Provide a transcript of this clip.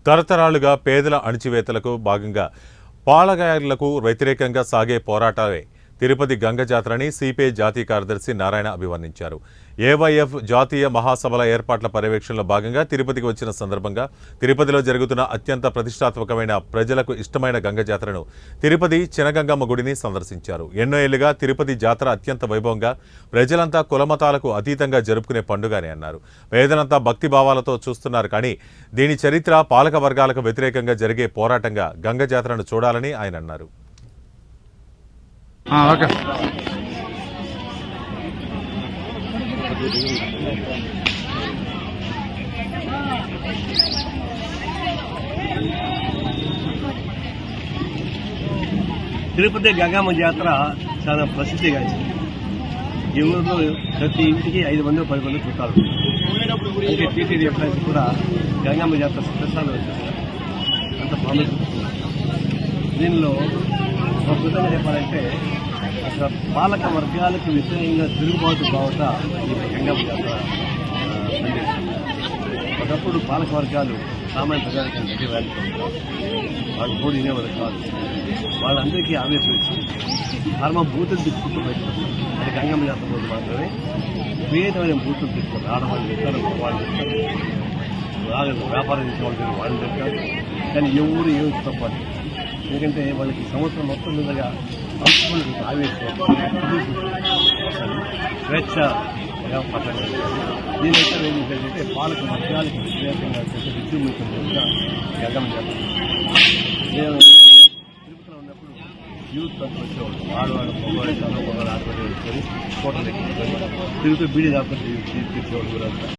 తరతరాలుగా పేదల అణచివేతలకు భాగంగా పాలగాయర్లకు వ్యతిరేకంగా సాగే పోరాటాలే తిరుపతి గంగ జాతరని సిపిఐ జాతీయ కార్యదర్శి నారాయణ అభివర్ణించారు. ఏవైఎఫ్ జాతీయ మహాసభల ఏర్పాట్ల పర్యవేక్షణలో భాగంగా తిరుపతికి వచ్చిన సందర్భంగా తిరుపతిలో జరుగుతున్న అత్యంత ప్రతిష్టాత్మకమైన ప్రజలకు ఇష్టమైన గంగ జాతరను తిరుపతి చినగంగమ్మ గుడిని సందర్శించారు. ఎన్నో ఏళ్లుగా తిరుపతి జాతర అత్యంత వైభవంగా ప్రజలంతా కులమతాలకు అతీతంగా జరుపుకునే పండుగ అని అన్నారు. పేదలంతా భక్తిభావాలతో చూస్తున్నారు, కానీ దీని చరిత్ర పాలక వర్గాలకు వ్యతిరేకంగా జరిగే పోరాటంగా గంగ జాతరను చూడాలని ఆయన అన్నారు. తిరుపతి గంగమ్మ జాతర చాలా ప్రసిద్ధిగాంచింది. ఈ ఊరిలో ప్రతి ఇంటికి 5 మంది 10 మంది చుట్టాలు. అంటే టీటీడీ ఎంప్లాయీస్ కూడా గంగమ్మ జాతర స్పెషల్ అంత ప్రాముఖ్యత. దీనిలో ప్రస్తుతంగా చెప్పాలంటే అసలు పాలక వర్గాలకు వ్యతిరేకంగా తిరుగుబాటు బావుట ఈ గంగమ్మ జాతర సందేశం. ఒకప్పుడు పాలక వర్గాలు సామాన్య ప్రజానికి గట్టి వేడుకుంటారు, వాళ్ళు కూడా వినేవారు కాదు. వాళ్ళందరికీ ఆవేశం వచ్చింది. ధర్మ బూతులు తీసుకుంటూ బయటకు అది గంగమ్మ జాతర రోజు మాత్రమే విపరీతమైన బూతులు తీసుకుంటారు. ఆడవాళ్ళు చెప్తారు, వాళ్ళు చెప్తారు, వ్యాపారం చేసే వాళ్ళు చెప్తారు. కానీ ఎవరు ఏమి తప్పదు. ఎందుకంటే వాళ్ళకి సంవత్సరం మొత్తం మీదగా ఆవేశం స్వేచ్ఛ పట్టడం. దీనివల్ల ఏంటంటే పాలక వర్గాలకు వ్యతిరేకంగా చేసే విద్యుత్ గంగమ్మ జాతర. తిరుపతిలో ఉన్నప్పుడు యూత్ అంతా వచ్చేవాళ్ళు, ఆడవాళ్ళు మగవాళ్ళు ఆడవాళ్ళు వచ్చేది ఫోటోలు ఎక్కించుకొని తిరుగుతూ బీడీ దాకా తీర్చేవాళ్ళు.